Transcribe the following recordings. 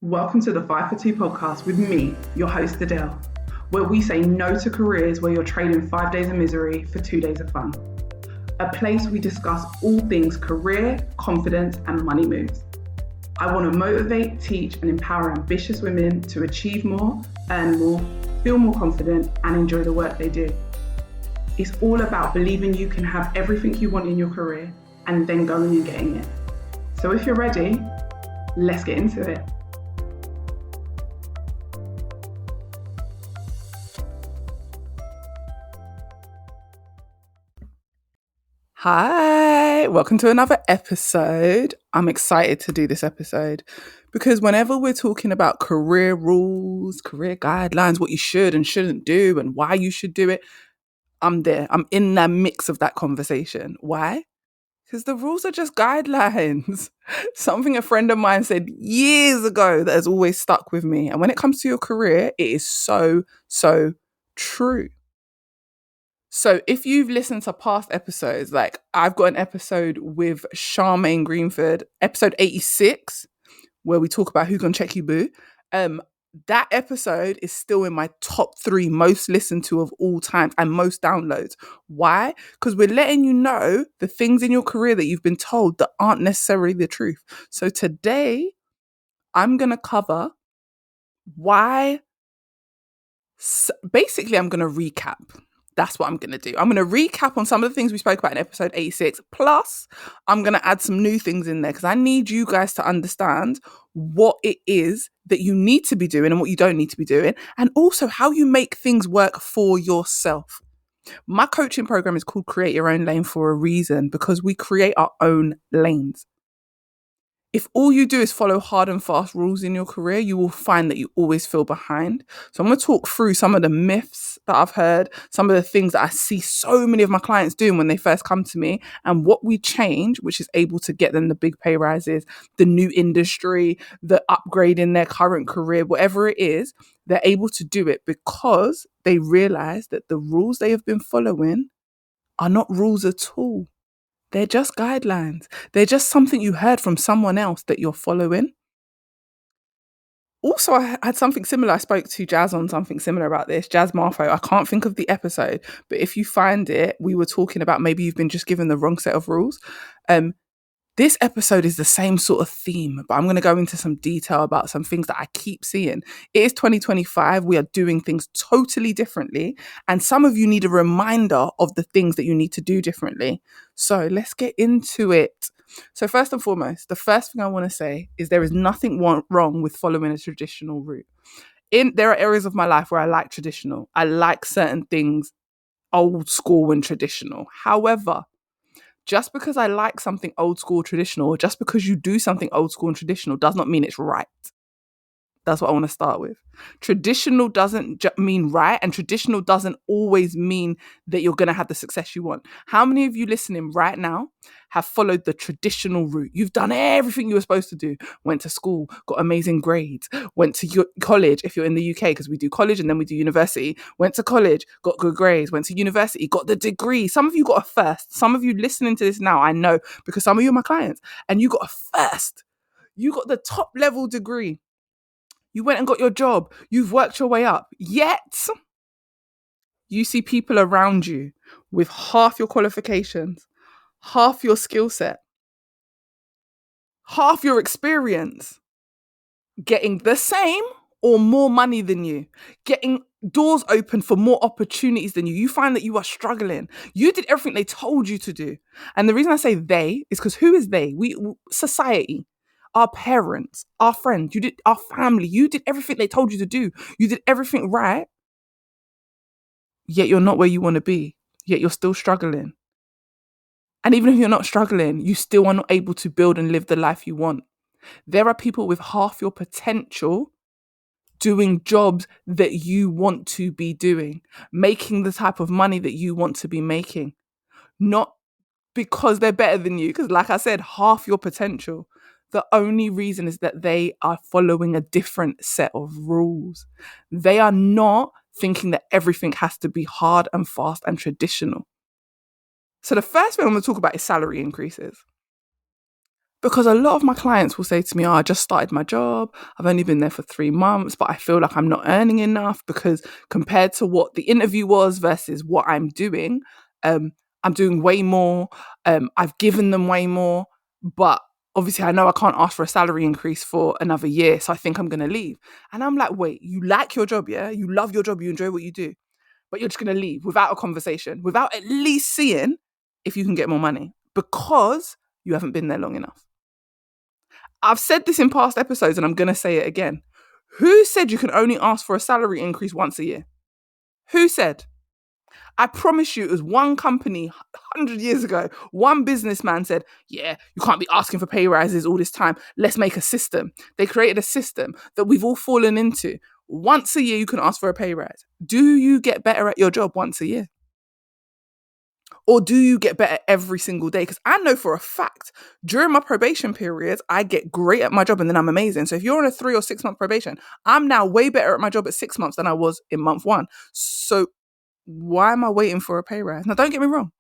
Welcome to the 5 for 2 podcast with me, your host Adele, where we say no to careers where you're trading 5 days of misery for 2 days of fun. A place we discuss all things career, confidence, and money moves. I want to motivate, teach, and empower ambitious women to achieve more, earn more, feel more confident, and enjoy the work they do. It's all about believing you can have everything you want in your career and then going and getting it. So if you're ready, let's get into it. Hi, welcome to another episode. I'm excited to do this episode because whenever we're talking about career rules, career guidelines, what you should and shouldn't do and why you should do it, I'm there. I'm in the mix of that conversation. Why? Because the rules are just guidelines. Something a friend of mine said years ago that has always stuck with me. And when it comes to your career, it is so true. So if you've listened to past episodes, like I've got an episode with Charmaine Greenford, episode 86, where we talk about who can check you boo. That episode is still in my top 3 most listened to of all time and most downloads. Why? Because we're letting you know the things in your career that you've been told that aren't necessarily the truth. So today, I'm going to cover why. Basically, I'm going to recap. That's what I'm going to do. I'm going to recap on some of the things we spoke about in episode 86. Plus, I'm going to add some new things in there because I need you guys to understand what it is that you need to be doing and what you don't need to be doing. And also how you make things work for yourself. My coaching program is called Create Your Own Lane for a reason because we create our own lanes. If all you do is follow hard and fast rules in your career, you will find that you always feel behind. So I'm going to talk through some of the myths that I've heard, some of the things that I see so many of my clients doing when they first come to me, and what we change, which is able to get them the big pay rises, the new industry, the upgrade in their current career, whatever it is, they're able to do it because they realize that the rules they have been following are not rules at all. They're just guidelines. They're just something you heard from someone else that you're following. Also, I had something similar. I spoke to Jazz on something similar about this. Jazz Marfo. I can't think of the episode, but if you find it, we were talking about maybe you've been just given the wrong set of rules. This episode is the same sort of theme, but I'm going to go into some detail about some things that I keep seeing. It is 2025. We are doing things totally differently. And some of you need a reminder of the things that you need to do differently. So let's get into it. So first and foremost, the first thing I want to say is there is nothing wrong with following a traditional route. There are areas of my life where I like traditional. I like certain things old school and traditional. However, just because I like something old school traditional, or just because you do something old school and traditional does not mean it's right. That's what I want to start with. Traditional doesn't mean right, and traditional doesn't always mean that you're going to have the success you want. How many of you listening right now have followed the traditional route? You've done everything you were supposed to do. Went to school, got amazing grades, went to your college if you're in the UK, because we do college and then we do university. Went to college, got good grades, went to university, got the degree. Some of you got a first. Some of you listening to this now, I know, because some of you are my clients, and you got a first. You got the top level degree. You went and got your job. You've worked your way up. Yet, you see people around you with half your qualifications, half your skill set, half your experience, getting the same or more money than you, getting doors open for more opportunities than you. You find that you are struggling. You did everything they told you to do. And the reason I say they is because who is they? Society. Our parents, our friends, our family, you did everything they told you to do. You did everything right, yet you're not where you want to be, yet you're still struggling. And even if you're not struggling, you still are not able to build and live the life you want. There are people with half your potential doing jobs that you want to be doing, making the type of money that you want to be making, not because they're better than you, because like I said, half your potential. The only reason is that they are following a different set of rules. They are not thinking that everything has to be hard and fast and traditional. So the first thing I'm going to talk about is salary increases. Because a lot of my clients will say to me, oh, I just started my job. I've only been there for 3 months, but I feel like I'm not earning enough because compared to what the interview was versus what I'm doing, um, I'm doing way more. I've given them way more, but obviously I know I can't ask for a salary increase for another year. So I think I'm going to leave. And I'm like, wait, you like your job, yeah? You love your job, you enjoy what you do, but you're just going to leave without a conversation, without at least seeing if you can get more money because you haven't been there long enough. I've said this in past episodes and I'm going to say it again. Who said you can only ask for a salary increase once a year? Who said? I promise you, it was one company 100 years ago. One businessman said, yeah, you can't be asking for pay rises all this time. Let's make a system. They created a system that we've all fallen into. Once a year, you can ask for a pay rise. Do you get better at your job once a year? Or do you get better every single day? Because I know for a fact during my probation periods, I get great at my job and then I'm amazing. So if you're on a 3 or 6 month probation, I'm now way better at my job at 6 months than I was in month one. So why am I waiting for a pay rise? Now, don't get me wrong.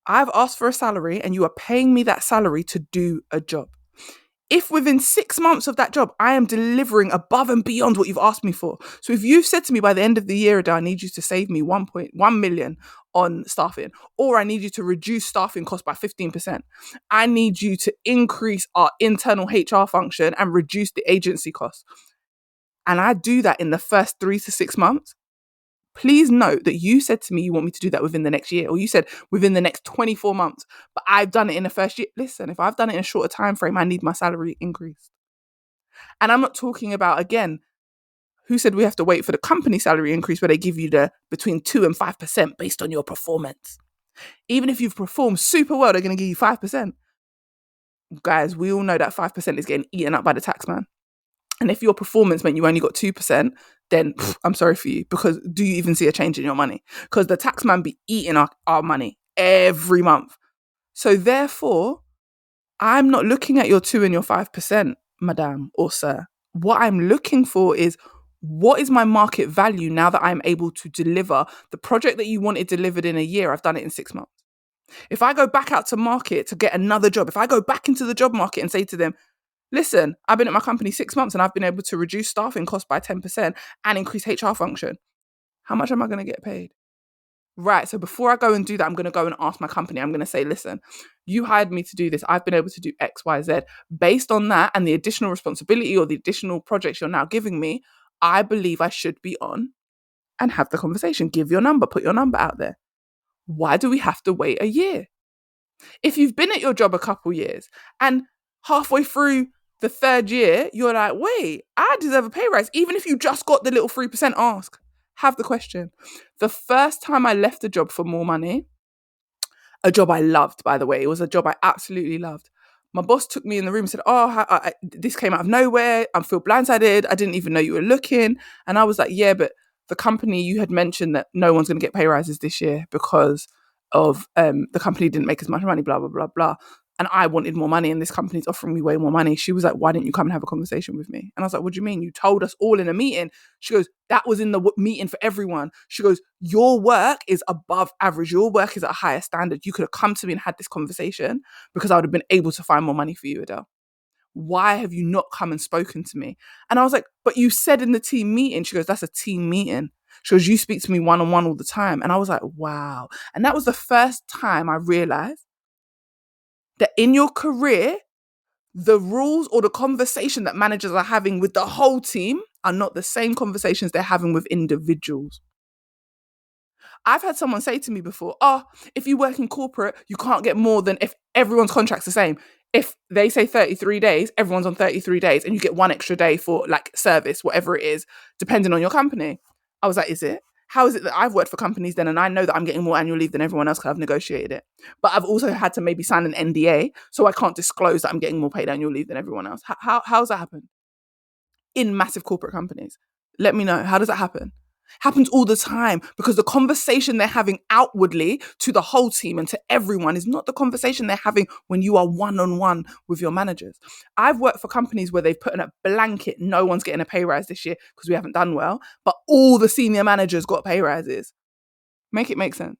I've asked for a salary and you are paying me that salary to do a job. If within 6 months of that job, I am delivering above and beyond what you've asked me for. So if you've said to me by the end of the year, I need you to save me 1.1 million on staffing, or I need you to reduce staffing costs by 15%. I need you to increase our internal HR function and reduce the agency costs. And I do that in the first 3 to 6 months. Please note that you said to me you want me to do that within the next year, or you said within the next 24 months, but I've done it in the first year. Listen, if I've done it in a shorter time frame, I need my salary increased. And I'm not talking about, again, who said we have to wait for the company salary increase where they give you the between 2 and 5% based on your performance. Even if you've performed super well, they're going to give you 5%. Guys, we all know that 5% is getting eaten up by the tax man. And if your performance meant you only got 2%, then I'm sorry for you, because do you even see a change in your money? Because the tax man be eating our money every month. So therefore, I'm not looking at your 2 and your 5%, madam or sir. What I'm looking for is, what is my market value now that I'm able to deliver the project that you wanted delivered in a year? I've done it in 6 months. If I go back out to market to get another job, if I go back into the job market and say to them, listen, I've been at my company 6 months and I've been able to reduce staffing costs by 10% and increase HR function, how much am I going to get paid? Right. So before I go and do that, I'm going to go and ask my company. I'm going to say, listen, you hired me to do this. I've been able to do X, Y, Z. Based on that and the additional responsibility or the additional projects you're now giving me, I believe I should be on, and have the conversation. Give your number, put your number out there. Why do we have to wait a year? If you've been at your job a couple years and halfway through the third year, you're like, wait, I deserve a pay rise. Even if you just got the little 3% ask, have the question. The first time I left a job for more money, a job I loved, by the way, it was a job I absolutely loved. My boss took me in the room and said, oh, this came out of nowhere. I feel blindsided. I didn't even know you were looking. And I was like, yeah, but the company, you had mentioned that no one's going to get pay rises this year because of the company didn't make as much money, blah, blah, blah, blah. And I wanted more money and this company's offering me way more money. She was like, why didn't you come and have a conversation with me? And I was like, what do you mean? You told us all in a meeting. She goes, that was in the meeting for everyone. She goes, your work is above average. Your work is at a higher standard. You could have come to me and had this conversation because I would have been able to find more money for you, Adele. Why have you not come and spoken to me? And I was like, but you said in the team meeting. She goes, that's a team meeting. She goes, you speak to me one-on-one all the time. And I was like, wow. And that was the first time I realized that in your career, the rules or the conversation that managers are having with the whole team are not the same conversations they're having with individuals. I've had someone say to me before, if you work in corporate, you can't get more than if everyone's contract's the same. If they say 33 days, everyone's on 33 days and you get one extra day for like service, whatever it is, depending on your company. I was like, is it? How is it that I've worked for companies then and I know that I'm getting more annual leave than everyone else because I've negotiated it? But I've also had to maybe sign an NDA, so I can't disclose that I'm getting more paid annual leave than everyone else. How's that happen? In massive corporate companies. Let me know. How does that happen? Happens all the time because the conversation they're having outwardly to the whole team and to everyone is not the conversation they're having when you are one-on-one with your managers. I've worked for companies where they've put in a blanket, no one's getting a pay rise this year because we haven't done well, but all the senior managers got pay rises. Make it make sense.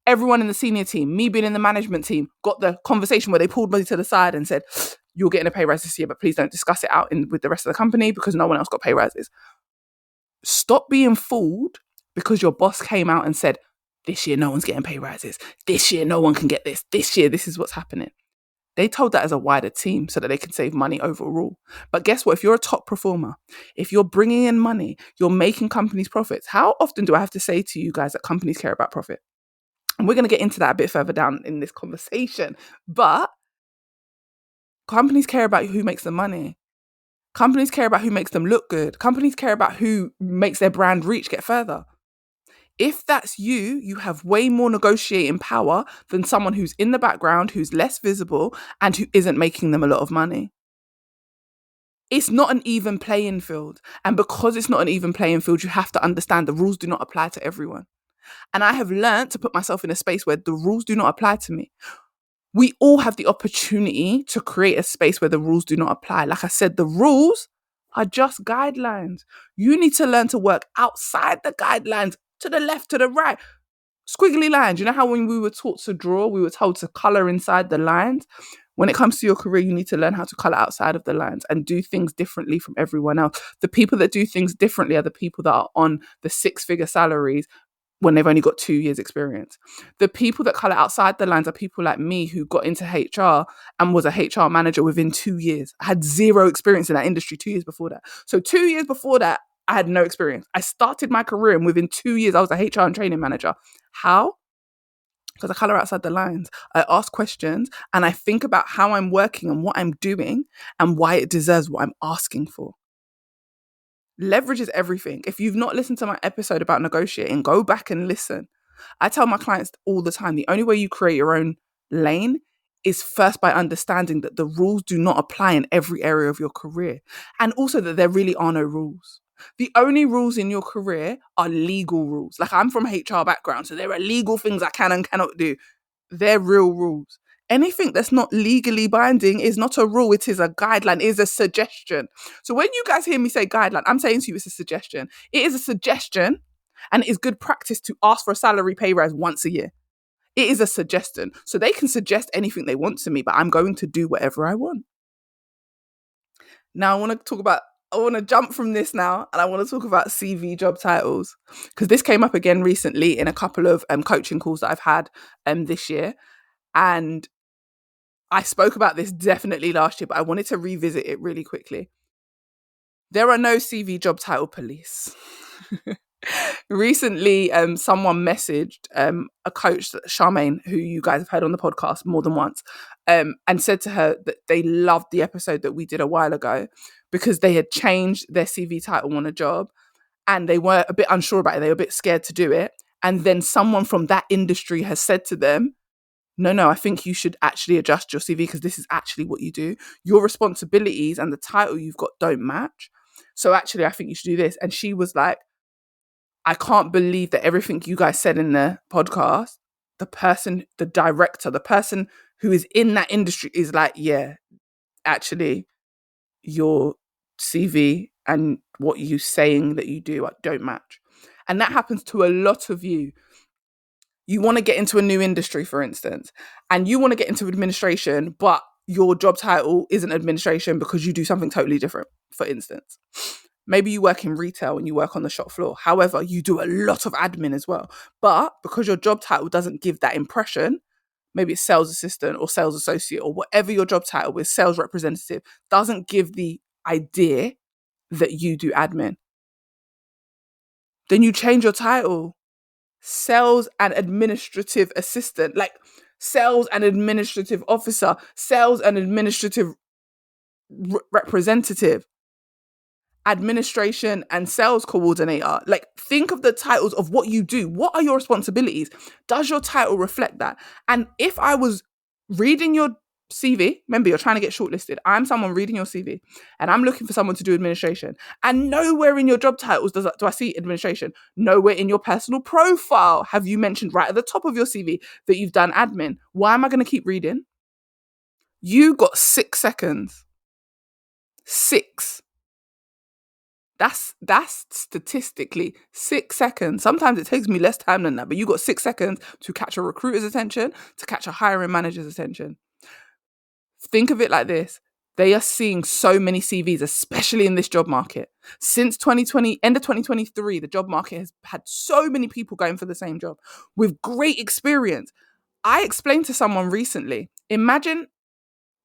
Everyone in the senior team, me being in the management team, got the conversation where they pulled me to the side and said, you're getting a pay rise this year, but please don't discuss it out with the rest of the company because no one else got pay rises. Stop being fooled because your boss came out and said, this year no one's getting pay rises. This year no one can get this. This year this is what's happening. They told that as a wider team so that they can save money overall. But guess what? If you're a top performer, if you're bringing in money, you're making companies profits. How often do I have to say to you guys that companies care about profit? And we're going to get into that a bit further down in this conversation. But companies care about who makes the money. Companies care about who makes them look good. Companies care about who makes their brand reach, get further. If that's you, you have way more negotiating power than someone who's in the background, who's less visible, and who isn't making them a lot of money. It's not an even playing field. And because it's not an even playing field, you have to understand the rules do not apply to everyone. And I have learned to put myself in a space where the rules do not apply to me. We all have the opportunity to create a space where the rules do not apply. Like I said, the rules are just guidelines. You need to learn to work outside the guidelines, to the left, to the right. Squiggly lines. You know how when we were taught to draw, we were told to color inside the lines? When it comes to your career, you need to learn how to color outside of the lines and do things differently from everyone else. The people that do things differently are the people that are on the 6-figure salaries when they've only got 2 years experience. The people that color outside the lines are people like me who got into HR and was a HR manager within 2 years. I had zero experience in that industry 2 years before that. So 2 years before that, I had no experience. I started my career and within 2 years, I was a HR and training manager. How? Because I color outside the lines. I ask questions and I think about how I'm working and what I'm doing and why it deserves what I'm asking for. Leverage is everything. If you've not listened to my episode about negotiating, go back and listen. I tell my clients all the time, the only way you create your own lane is first by understanding that the rules do not apply in every area of your career. And also that there really are no rules. The only rules in your career are legal rules. Like I'm from HR background, so there are legal things I can and cannot do. They're real rules. Anything that's not legally binding is not a rule. It is a guideline, it is a suggestion. So when you guys hear me say guideline, I'm saying to you it's a suggestion. It is a suggestion and it is good practice to ask for a salary pay rise once a year. It is a suggestion. So they can suggest anything they want to me, but I'm going to do whatever I want. Now I want to jump from this now and I want to talk about CV job titles because this came up again recently in a couple of coaching calls that I've had this year. And I spoke about this definitely last year, but I wanted to revisit it really quickly. There are no CV job title police. Recently, someone messaged a coach, Charmaine, who you guys have heard on the podcast more than once, and said to her that they loved the episode that we did a while ago because they had changed their CV title on a job and they were a bit unsure about it. They were a bit scared to do it. And then someone from that industry has said to them, no, I think you should actually adjust your CV because this is actually what you do. Your responsibilities and the title you've got don't match. So actually, I think you should do this. And she was like, I can't believe that everything you guys said in the podcast, the person, the director, the person who is in that industry is like, yeah, actually, your CV and what you saying that you do don't match. And that happens to a lot of you. You want to get into a new industry, for instance, and you want to get into administration, but your job title isn't administration because you do something totally different, for instance. Maybe you work in retail and you work on the shop floor. However, you do a lot of admin as well. But because your job title doesn't give that impression, maybe it's sales assistant or sales associate or whatever your job title is, sales representative, doesn't give the idea that you do admin. Then you change your title. Sales and administrative assistant, like sales and administrative officer, sales and administrative representative, administration and sales coordinator. Like think of the titles of what you do. What are your responsibilities? Does your title reflect that? And if I was reading your CV, remember you're trying to get shortlisted. I'm someone reading your CV and I'm looking for someone to do administration. And nowhere in your job titles do I see administration. Nowhere in your personal profile have you mentioned right at the top of your CV that you've done admin. Why am I going to keep reading? You got 6 seconds. 6. That's statistically 6 seconds. Sometimes it takes me less time than that, but you got 6 seconds to catch a recruiter's attention, to catch a hiring manager's attention. Think of it like this. They are seeing so many CVs, especially in this job market. Since 2020, end of 2023, the job market has had so many people going for the same job with great experience. I explained to someone recently, imagine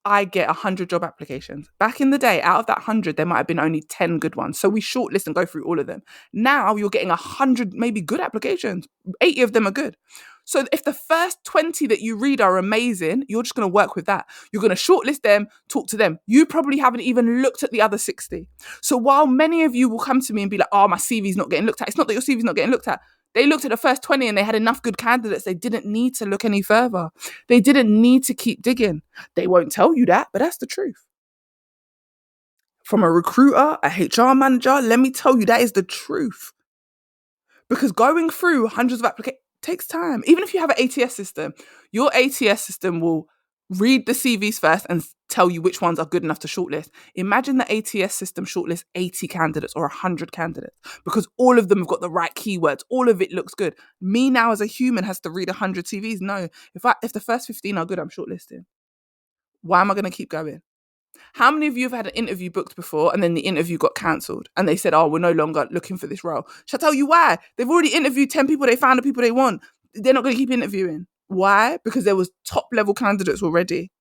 I get 100 job applications. Back in the day, out of that 100, there might have been only 10 good ones. So we shortlist and go through all of them. Now you're getting 100 maybe good applications. 80 of them are good. So if the first 20 that you read are amazing, you're just going to work with that. You're going to shortlist them, talk to them. You probably haven't even looked at the other 60. So while many of you will come to me and be like, oh, my CV's not getting looked at, it's not that your CV's not getting looked at. They looked at the first 20 and they had enough good candidates. They didn't need to look any further. They didn't need to keep digging. They won't tell you that, but that's the truth. From a recruiter, a HR manager, let me tell you, that is the truth. Because going through hundreds of applications takes time. Even if you have an ATS system, your ATS system will read the CVs first and tell you which ones are good enough to shortlist. Imagine the ATS system shortlist 80 candidates or 100 candidates because all of them have got the right keywords. All of it looks good. Me now as a human has to read 100 CVs. No, if the first 15 are good, I'm shortlisting. Why am I going to keep going? How many of you have had an interview booked before and then the interview got cancelled and they said, oh, we're no longer looking for this role? Shall I tell you why? They've already interviewed 10 people. They found the people they want. They're not going to keep interviewing. Why? Because there was top level candidates already.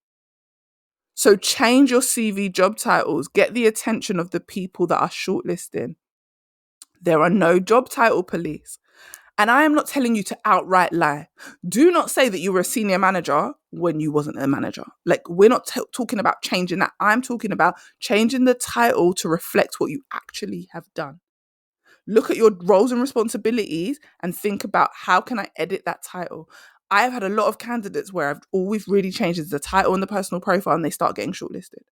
So change your CV job titles. Get the attention of the people that are shortlisting. There are no job title police. And I am not telling you to outright lie. Do not say that you were a senior manager when you wasn't a manager. Like, we're not talking about changing that. I'm talking about changing the title to reflect what you actually have done. Look at your roles and responsibilities and think about how can I edit that title. I've had a lot of candidates where all we've really changed is the title and the personal profile and they start getting shortlisted.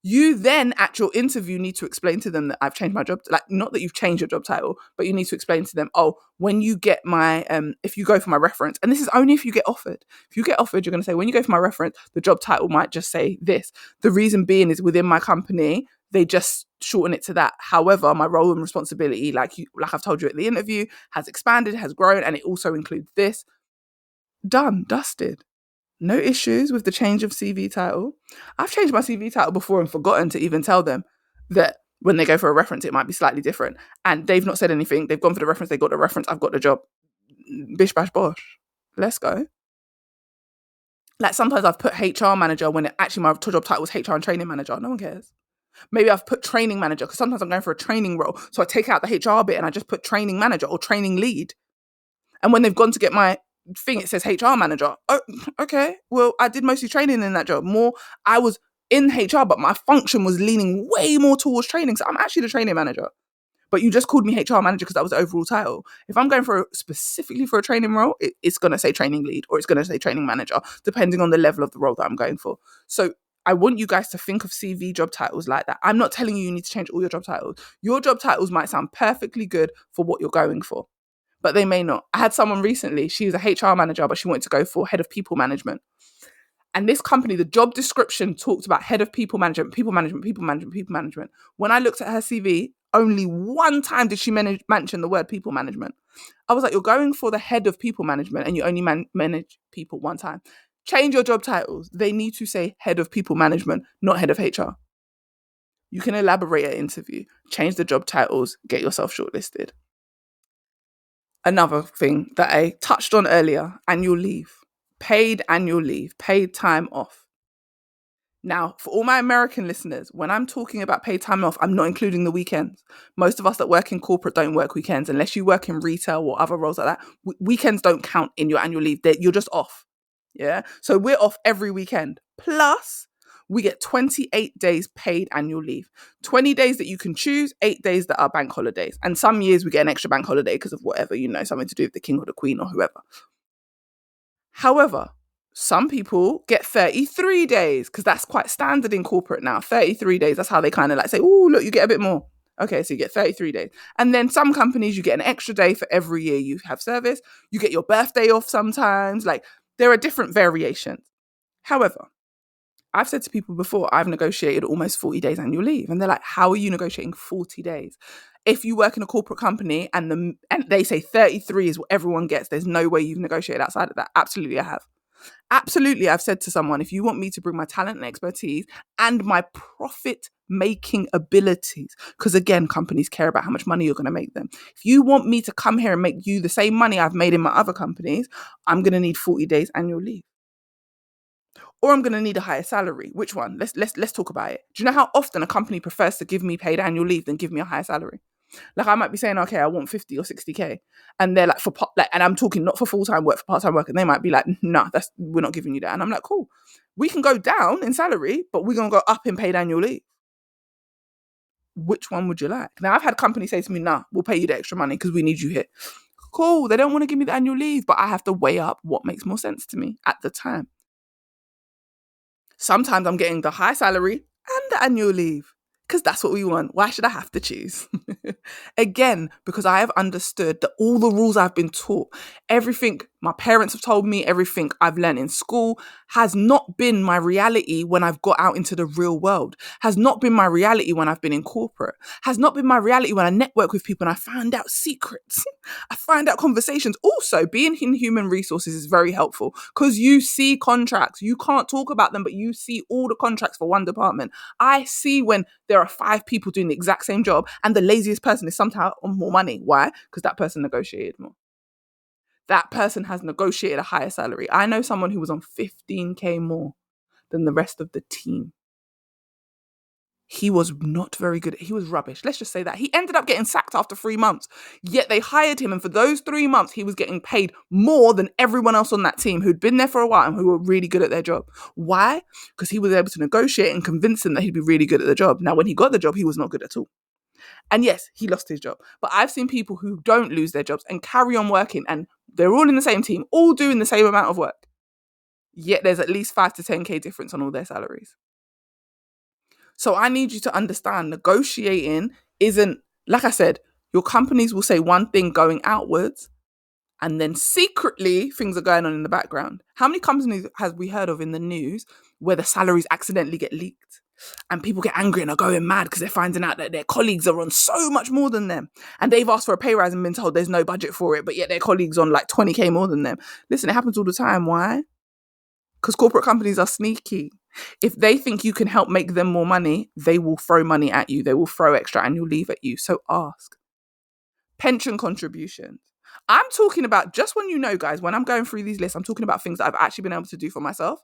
You then at your interview need to explain to them that I've changed my job, like not that you've changed your job title, but you need to explain to them, oh, when you get my, if you go for my reference, and this is only if you get offered. If you get offered, you're going to say, when you go for my reference, the job title might just say this. The reason being is within my company, they just shorten it to that. However, my role and responsibility, like I've told you at the interview, has expanded, has grown, and it also includes this. Done, dusted. No issues with the change of CV title. I've changed my CV title before and forgotten to even tell them that when they go for a reference, it might be slightly different. And they've not said anything. They've gone for the reference. They got the reference. I've got the job. Bish, bash, bosh. Let's go. Like sometimes I've put HR manager when actually my job title was HR and training manager. No one cares. Maybe I've put training manager because sometimes I'm going for a training role. So I take out the HR bit and I just put training manager or training lead. And when they've gone to get my thing, it says HR manager. Oh, okay. Well, I did mostly training in that job. I was in HR, but my function was leaning way more towards training. So I'm actually the training manager. But you just called me HR manager because that was the overall title. If I'm going specifically for a training role, it's going to say training lead or it's going to say training manager, depending on the level of the role that I'm going for. So I want you guys to think of CV job titles like that. I'm not telling you need to change all your job titles. Your job titles might sound perfectly good for what you're going for, but they may not. I had someone recently, she was a HR manager, but she wanted to go for head of people management. And this company, the job description talked about head of people management, people management, people management, people management. When I looked at her CV, only one time did she mention the word people management. I was like, you're going for the head of people management and you only manage people one time. Change your job titles. They need to say head of people management, not head of HR. You can elaborate at interview, change the job titles, get yourself shortlisted. Another thing that I touched on earlier, annual leave. Paid annual leave, paid time off. Now, for all my American listeners, when I'm talking about paid time off, I'm not including the weekends. Most of us that work in corporate don't work weekends unless you work in retail or other roles like that. Weekends don't count in your annual leave. You're just off. Yeah. So we're off every weekend. Plus, we get 28 days paid annual leave. 20 days that you can choose, 8 days that are bank holidays. And some years we get an extra bank holiday because of whatever, something to do with the king or the queen or whoever. However, some people get 33 days because that's quite standard in corporate now. 33 days, that's how they kind of like say, oh, look, you get a bit more. Okay, so you get 33 days. And then some companies, you get an extra day for every year you have service. You get your birthday off sometimes. Like, there are different variations. However, I've said to people before, I've negotiated almost 40 days annual leave. And they're like, how are you negotiating 40 days? If you work in a corporate company and they say 33 is what everyone gets, there's no way you've negotiated outside of that. Absolutely, I have. Absolutely, I've said to someone, if you want me to bring my talent and expertise and my profit making abilities, because again, companies care about how much money you're going to make them. If you want me to come here and make you the same money I've made in my other companies, I'm going to need 40 days annual leave. Or I'm going to need a higher salary. Which one? Let's talk about it. Do you know how often a company prefers to give me paid annual leave than give me a higher salary? Like I might be saying, okay, I want 50 or 60K. And they're like, and I'm talking not for full-time work, for part-time work. And they might be like, nah, we're not giving you that. And I'm like, cool. We can go down in salary, but we're going to go up in paid annual leave. Which one would you like? Now, I've had companies say to me, nah, we'll pay you the extra money because we need you here. Cool. They don't want to give me the annual leave, but I have to weigh up what makes more sense to me at the time. Sometimes I'm getting the high salary and the annual leave because that's what we want. Why should I have to choose? Again, because I have understood that all the rules I've been taught, everything my parents have told me, everything I've learned in school has not been my reality when I've got out into the real world, has not been my reality when I've been in corporate, has not been my reality when I network with people and I find out secrets. I find out conversations. Also, being in human resources is very helpful because you see contracts. You can't talk about them, but you see all the contracts for one department. I see when there are 5 people doing the exact same job and the laziest person is somehow on more money. Why? Because that person negotiated more. That person has negotiated a higher salary. I know someone who was on 15K more than the rest of the team. He was not very good. He was rubbish. Let's just say that. He ended up getting sacked after 3 months. Yet they hired him. And for those 3 months, he was getting paid more than everyone else on that team who'd been there for a while and who were really good at their job. Why? Because he was able to negotiate and convince them that he'd be really good at the job. Now, when he got the job, he was not good at all. And yes, he lost his job. But I've seen people who don't lose their jobs and carry on working. And they're all in the same team, all doing the same amount of work. Yet there's at least 5 to 10K difference on all their salaries. So I need you to understand negotiating isn't, like I said, your companies will say one thing going outwards and then secretly things are going on in the background. How many companies have we heard of in the news where the salaries accidentally get leaked and people get angry and are going mad because they're finding out that their colleagues are on so much more than them and they've asked for a pay rise and been told there's no budget for it, but yet their colleagues on like 20K more than them. Listen, it happens all the time. Why? Because corporate companies are sneaky. If they think you can help make them more money, they will throw money at you. They will throw extra annual leave at you. So ask. Pension contributions. I'm talking about, just when you know, guys, when I'm going through these lists, I'm talking about things that I've actually been able to do for myself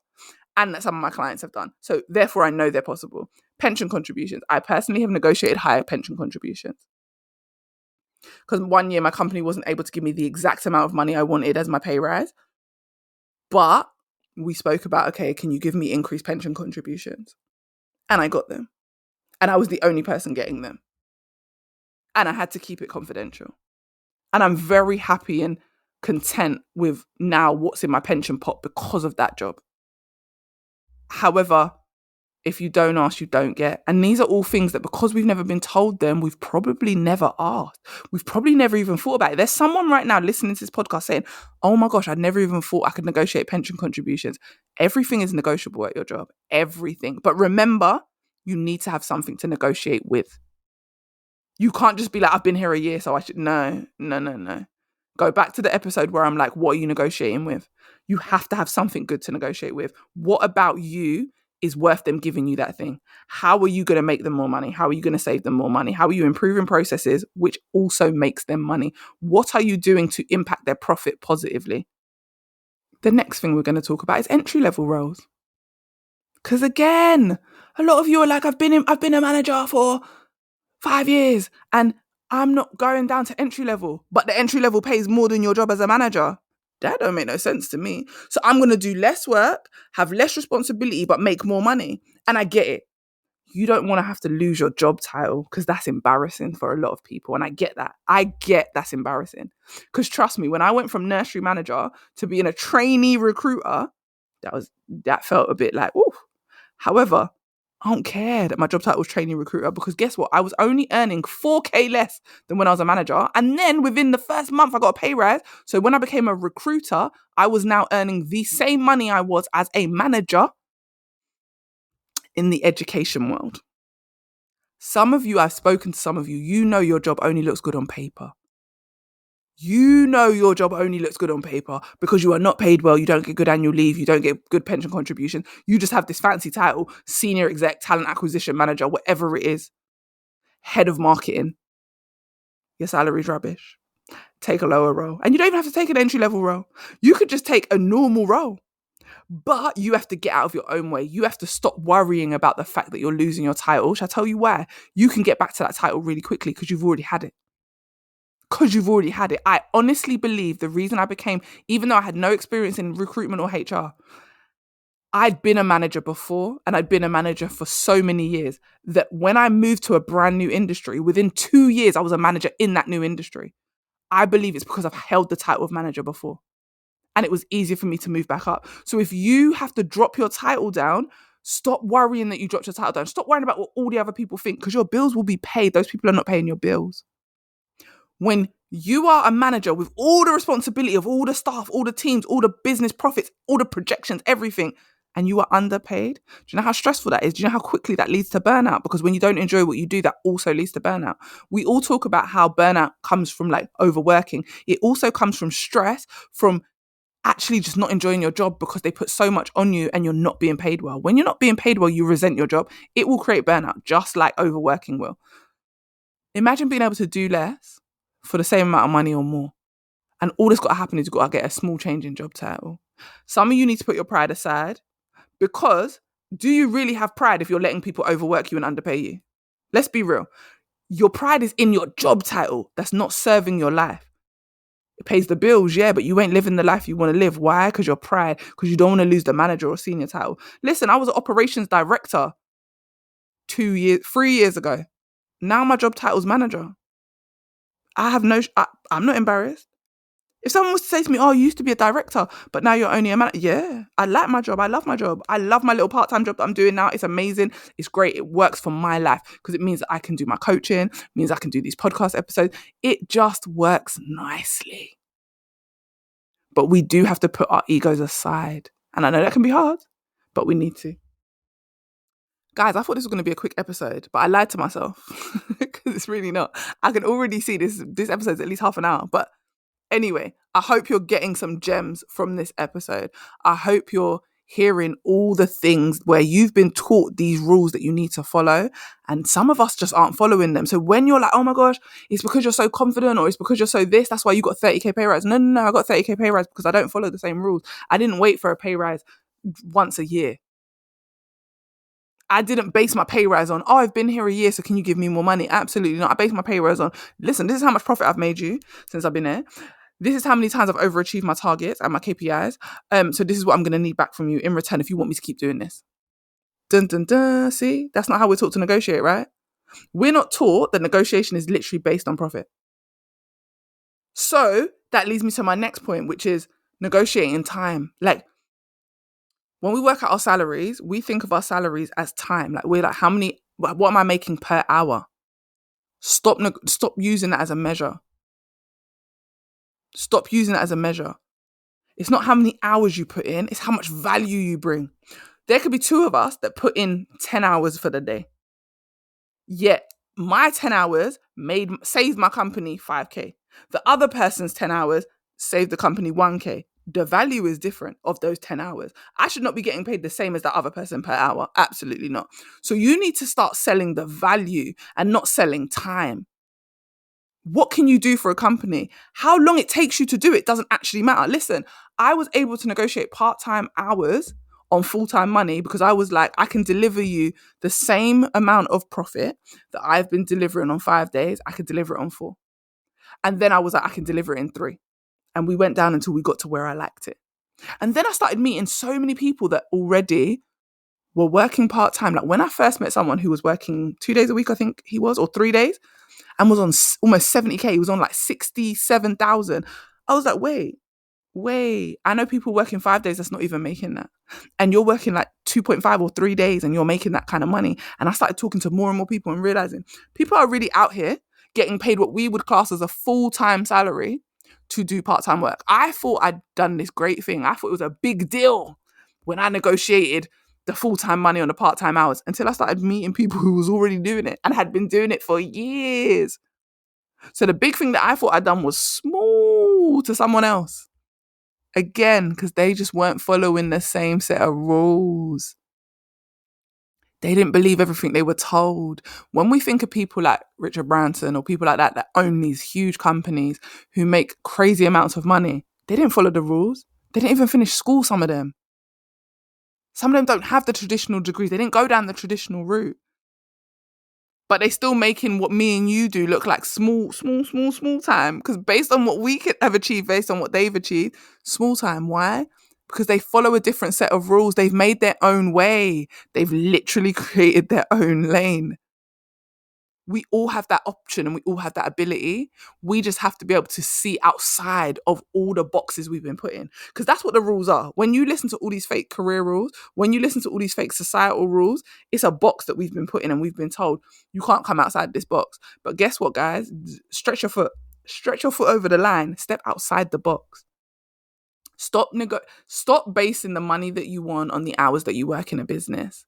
and that some of my clients have done. So therefore, I know they're possible. Pension contributions. I personally have negotiated higher pension contributions. Because one year my company wasn't able to give me the exact amount of money I wanted as my pay rise. But we spoke about, okay, can you give me increased pension contributions? And I got them. And I was the only person getting them. And I had to keep it confidential. And I'm very happy and content with now what's in my pension pot because of that job. However, if you don't ask, you don't get. And these are all things that because we've never been told them, we've probably never asked. We've probably never even thought about it. There's someone right now listening to this podcast saying, oh my gosh, I never even thought I could negotiate pension contributions. Everything is negotiable at your job. Everything. But remember, you need to have something to negotiate with. You can't just be like, I've been here a year, so I should. No. Go back to the episode where I'm like, what are you negotiating with? You have to have something good to negotiate with. What about you is worth them giving you that thing? How are you going to make them more money? How are you going to save them more money? How are you improving processes, which also makes them money? What are you doing to impact their profit positively? The next thing we're going to talk about is entry-level roles. Because again, a lot of you are like, I've been a manager for 5 years and I'm not going down to entry level, but the entry level pays more than your job as a manager. That don't make no sense to me. So I'm going to do less work, have less responsibility, but make more money. And I get it. You don't want to have to lose your job title because that's embarrassing for a lot of people. And I get that. I get that's embarrassing. Because trust me, when I went from nursery manager to being a trainee recruiter, that felt a bit like, ooh. However, I don't care that my job title was trainee recruiter because guess what? I was only earning 4K less than when I was a manager. And then within the first month, I got a pay rise. So when I became a recruiter, I was now earning the same money I was as a manager. in the education world. Some of you, I've spoken to some of you, you know your job only looks good on paper. You know your job only looks good on paper because you are not paid well, you don't get good annual leave, you don't get good pension contribution. You just have this fancy title, senior exec, talent acquisition manager, whatever it is, head of marketing. Your salary's rubbish. Take a lower role. And you don't even have to take an entry-level role. You could just take a normal role. But you have to get out of your own way. You have to stop worrying about the fact that you're losing your title. Shall I tell you why? You can get back to that title really quickly because you've already had it. I honestly believe the reason I became, even though I had no experience in recruitment or HR, I'd been a manager before and I'd been a manager for so many years that when I moved to a brand new industry, within 2 years, I was a manager in that new industry. I believe it's because I've held the title of manager before. And it was easier for me to move back up. So if you have to drop your title down, stop worrying that you dropped your title down. Stop worrying about what all the other people think because your bills will be paid. Those people are not paying your bills. When you are a manager with all the responsibility of all the staff, all the teams, all the business profits, all the projections, everything, and you are underpaid, do you know how stressful that is? Do you know how quickly that leads to burnout? Because when you don't enjoy what you do, that also leads to burnout. We all talk about how burnout comes from like overworking. It also comes from stress, from actually just not enjoying your job because they put so much on you and you're not being paid well. When you're not being paid well, you resent your job. It will create burnout, just like overworking will. Imagine being able to do less for the same amount of money or more. And all that's got to happen is you've got to get a small change in job title. Some of you need to put your pride aside because do you really have pride if you're letting people overwork you and underpay you? Let's be real. Your pride is in your job title that's not serving your life. It pays the bills, yeah, but you ain't living the life you want to live. Why? Because your pride, because you don't want to lose the manager or senior title. Listen, I was an operations director 3 years ago. Now my job title's manager. I'm not embarrassed. If someone was to say to me, oh, you used to be a director, but now you're only a manager. Yeah, I like my job. I love my job. I love my little part-time job that I'm doing now. It's amazing. It's great. It works for my life because it means that I can do my coaching, means I can do these podcast episodes. It just works nicely. But we do have to put our egos aside. And I know that can be hard, but we need to. Guys, I thought this was going to be a quick episode, but I lied to myself because it's really not. I can already see this episode's at least half an hour. But anyway, I hope you're getting some gems from this episode. I hope you're hearing all the things where you've been taught these rules that you need to follow. And some of us just aren't following them. So when you're like, oh my gosh, it's because you're so confident or it's because you're so this, that's why you got 30k pay rise. No, I got 30k pay rise because I don't follow the same rules. I didn't wait for a pay rise once a year. I didn't base my pay rise on, oh, I've been here a year, so can you give me more money? Absolutely not. I based my pay rise on, listen, this is how much profit I've made you since I've been here. This is how many times I've overachieved my targets and my KPIs. So this is what I'm going to need back from you in return if you want me to keep doing this. Dun, dun, dun. See, that's not how we're taught to negotiate, right? We're not taught that negotiation is literally based on profit. So that leads me to my next point, which is negotiating time. Like, when we work out our salaries, we think of our salaries as time. Like, we're like, what am I making per hour? Stop using that as a measure. Stop using that as a measure. It's not how many hours you put in, it's how much value you bring. There could be two of us that put in 10 hours for the day. Yet my 10 hours saved my company 5k. The other person's 10 hours saved the company 1k. The value is different of those 10 hours. I should not be getting paid the same as that other person per hour. Absolutely not. So you need to start selling the value and not selling time. What can you do for a company? How long it takes you to do it doesn't actually matter. Listen, I was able to negotiate part-time hours on full-time money because I was like, I can deliver you the same amount of profit that I've been delivering on 5 days. I could deliver it on 4. And then I was like, I can deliver it in 3. And we went down until we got to where I liked it. And then I started meeting so many people that already were working part-time. Like when I first met someone who was working 2 days a week, I think he was, or 3 days, and was on almost 70k. He was on like 67,000. I was like, wait. I know people working 5 days that's not even making that. And you're working like 2.5 or 3 days and you're making that kind of money. And I started talking to more and more people and realizing people are really out here getting paid what we would class as a full-time salary to do part-time work. I thought I'd done this great thing. I thought it was a big deal when I negotiated the full-time money on the part-time hours until I started meeting people who was already doing it and had been doing it for years. So the big thing that I thought I'd done was small to someone else. Again, because they just weren't following the same set of rules. They didn't believe everything they were told. When we think of people like Richard Branson or people like that own these huge companies who make crazy amounts of money, they didn't follow the rules. They didn't even finish school, some of them. Some of them don't have the traditional degrees. They didn't go down the traditional route. But they still making what me and you do look like small time. Because based on what we have achieved, based on what they've achieved, small time. Why? Because they follow a different set of rules. They've made their own way. They've literally created their own lane. We all have that option and we all have that ability. We just have to be able to see outside of all the boxes we've been put in. Because that's what the rules are. When you listen to all these fake career rules, when you listen to all these fake societal rules, it's a box that we've been put in and we've been told, you can't come outside this box. But guess what, guys? Stretch your foot. Stretch your foot over the line. Step outside the box. Stop basing the money that you want on the hours that you work in a business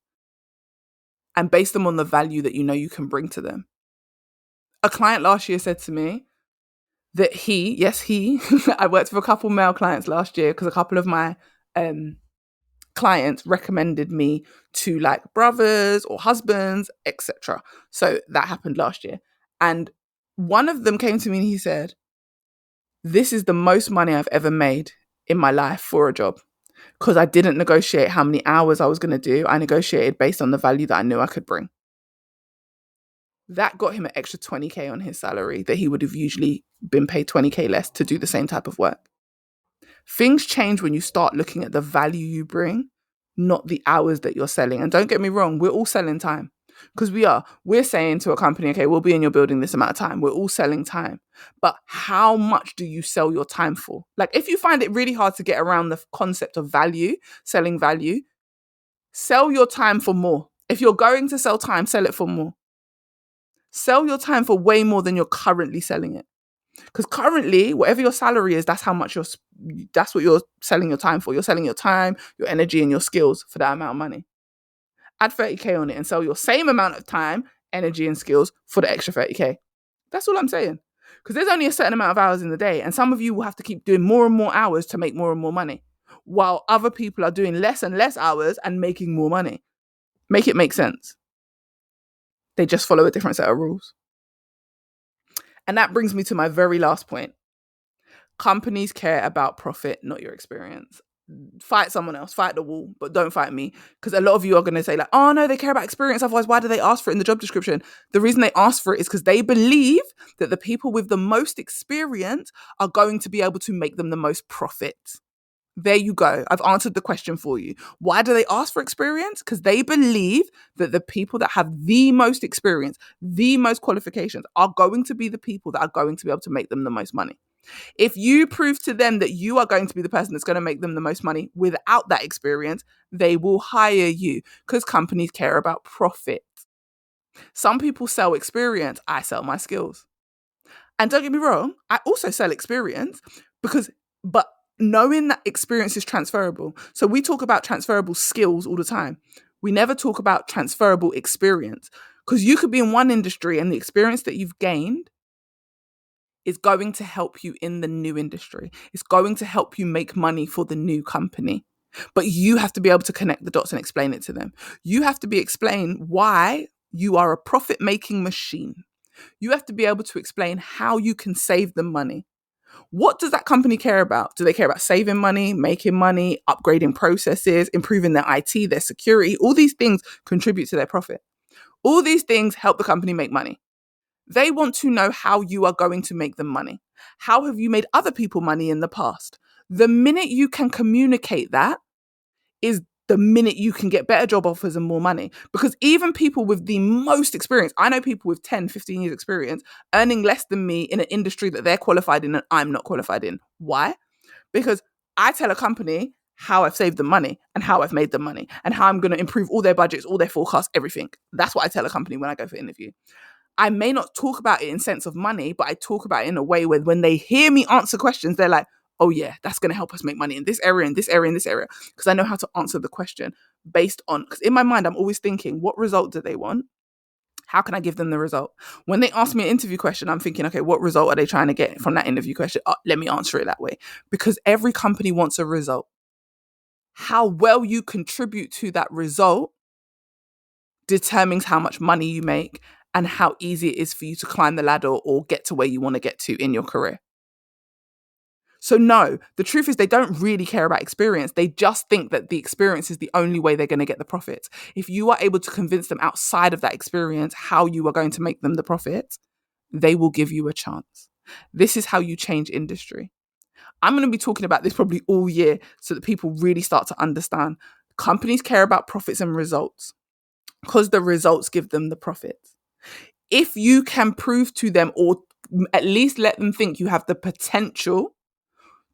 and base them on the value that you know you can bring to them. A client last year said to me that I worked with a couple male clients last year because a couple of my clients recommended me to like brothers or husbands, etc. So that happened last year. And one of them came to me and he said, this is the most money I've ever made in my life for a job because I didn't negotiate how many hours I was going to do. I negotiated based on the value that I knew I could bring. That got him an extra 20K on his salary that he would have usually been paid 20K less to do the same type of work. Things change when you start looking at the value you bring, not the hours that you're selling. And don't get me wrong, we're all selling time because we're saying to a company, okay, we'll be in your building this amount of time. We're all selling time. But how much do you sell your time for? Like if you find it really hard to get around the concept of value, selling value, sell your time for more. If you're going to sell time, sell it for more. Sell your time for way more than you're currently selling it. Because currently, whatever your salary is, that's what you're selling your time for. You're selling your time, your energy, and your skills for that amount of money. Add 30K on it and sell your same amount of time, energy, and skills for the extra 30K. That's all I'm saying. Because there's only a certain amount of hours in the day, and some of you will have to keep doing more and more hours to make more and more money, while other people are doing less and less hours and making more money. Make it make sense. They just follow a different set of rules. And that brings me to my very last point. Companies care about profit, not your experience. Fight someone else, fight the wall, but don't fight me. Because a lot of you are going to say like, oh no, they care about experience. Otherwise, why do they ask for it in the job description? The reason they ask for it is because they believe that the people with the most experience are going to be able to make them the most profit. There you go. I've answered the question for you. Why do they ask for experience? Because they believe that the people that have the most experience, the most qualifications are going to be the people that are going to be able to make them the most money. If you prove to them that you are going to be the person that's going to make them the most money without that experience, they will hire you because companies care about profit. Some people sell experience. I sell my skills. And don't get me wrong, I also sell experience but knowing that experience is transferable. So we talk about transferable skills all the time. We never talk about transferable experience because you could be in one industry and the experience that you've gained is going to help you in the new industry. It's going to help you make money for the new company. But you have to be able to connect the dots and explain it to them. You have to be explained why you are a profit-making machine. You have to be able to explain how you can save them money. What does that company care about? Do they care about saving money, making money, upgrading processes, improving their IT, their security? All these things contribute to their profit. All these things help the company make money. They want to know how you are going to make them money. How have you made other people money in the past? The minute you can communicate that is the minute you can get better job offers and more money. Because even people with the most experience, I know people with 10, 15 years experience earning less than me in an industry that they're qualified in and I'm not qualified in. Why? Because I tell a company how I've saved them money and how I've made them money and how I'm going to improve all their budgets, all their forecasts, everything. That's what I tell a company when I go for interview. I may not talk about it in sense of money, but I talk about it in a way where when they hear me answer questions, they're like, oh yeah, that's going to help us make money in this area, in this area, in this area. Because I know how to answer the question based on, because in my mind, I'm always thinking, what result do they want? How can I give them the result? When they ask me an interview question, I'm thinking, okay, what result are they trying to get from that interview question? Let me answer it that way. Because every company wants a result. How well you contribute to that result determines how much money you make and how easy it is for you to climb the ladder or get to where you want to get to in your career. So no, the truth is they don't really care about experience. They just think that the experience is the only way they're going to get the profits. If you are able to convince them outside of that experience how you are going to make them the profit, they will give you a chance. This is how you change industry. I'm going to be talking about this probably all year so that people really start to understand. Companies care about profits and results because the results give them the profits. If you can prove to them, or at least let them think you have the potential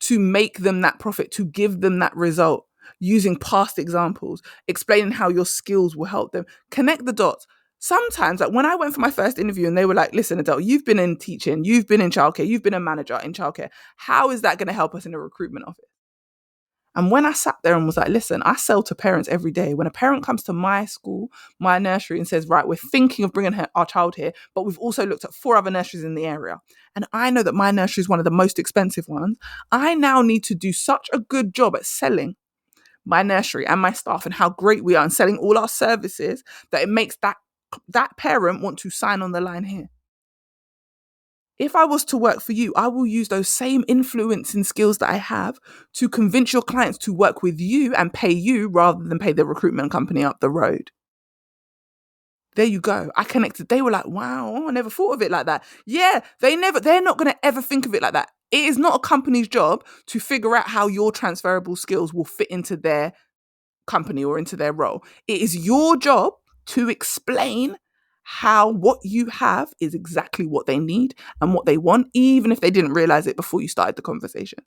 to make them that profit, to give them that result, using past examples, explaining how your skills will help them, connect the dots. Sometimes, like when I went for my first interview and they were like, listen, Adele, you've been in teaching, you've been in childcare, you've been a manager in childcare. How is that going to help us in a recruitment office? And when I sat there and was like, listen, I sell to parents every day. When a parent comes to my school, my nursery, and says, right, we're thinking of bringing our child here, but we've also looked at 4 other nurseries in the area. And I know that my nursery is one of the most expensive ones. I now need to do such a good job at selling my nursery and my staff and how great we are and selling all our services that it makes that parent want to sign on the line here. If I was to work for you, I will use those same influencing skills that I have to convince your clients to work with you and pay you rather than pay the recruitment company up the road. There you go. I connected. They were like, wow, I never thought of it like that. Yeah, they're not going to ever think of it like that. It is not a company's job to figure out how your transferable skills will fit into their company or into their role. It is your job to explain how what you have is exactly what they need and what they want, even if they didn't realize it before you started the conversation.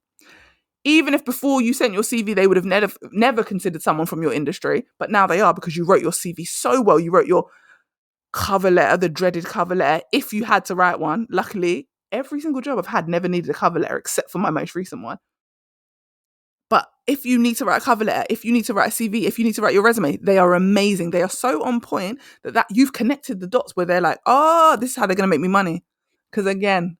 Even if before you sent your CV, they would have never considered someone from your industry, but now they are because you wrote your CV so well. You wrote your cover letter, the dreaded cover letter, if you had to write one. Luckily, every single job I've had never needed a cover letter except for my most recent one. But if you need to write a cover letter, if you need to write a CV, if you need to write your resume, they are amazing. They are so on point that you've connected the dots where they're like, oh, this is how they're going to make me money. Because again,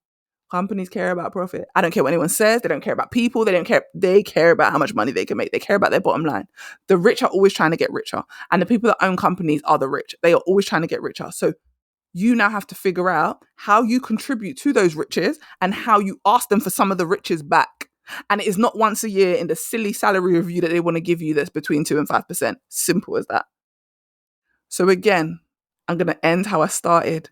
companies care about profit. I don't care what anyone says. They don't care about people. They don't care. They care about how much money they can make. They care about their bottom line. The rich are always trying to get richer. And the people that own companies are the rich. They are always trying to get richer. So you now have to figure out how you contribute to those riches and how you ask them for some of the riches back. And it is not once a year in the silly salary review that they want to give you that's between 2 and 5%. Simple as that. So again, I'm going to end how I started.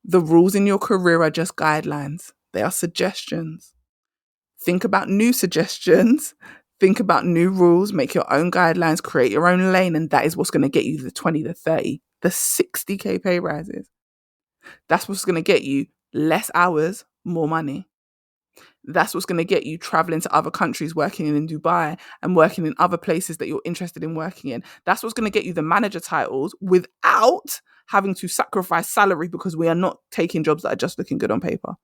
The rules in your career are just guidelines. They are suggestions. Think about new suggestions. Think about new rules. Make your own guidelines. Create your own lane. And that is what's going to get you the 20, the 30, the 60K pay rises. That's what's going to get you less hours, more money. That's what's going to get you traveling to other countries, working in Dubai and working in other places that you're interested in working in. That's what's going to get you the manager titles without having to sacrifice salary because we are not taking jobs that are just looking good on paper.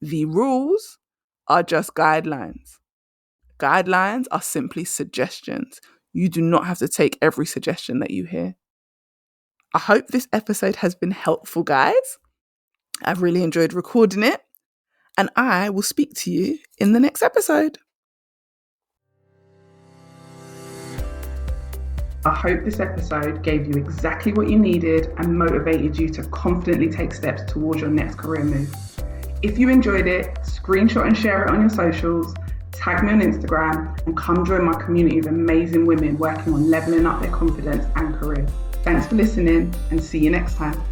The rules are just guidelines. Guidelines are simply suggestions. You do not have to take every suggestion that you hear. I hope this episode has been helpful, guys. I've really enjoyed recording it. And I will speak to you in the next episode. I hope this episode gave you exactly what you needed and motivated you to confidently take steps towards your next career move. If you enjoyed it, screenshot and share it on your socials, tag me on Instagram, and come join my community of amazing women working on leveling up their confidence and career. Thanks for listening and see you next time.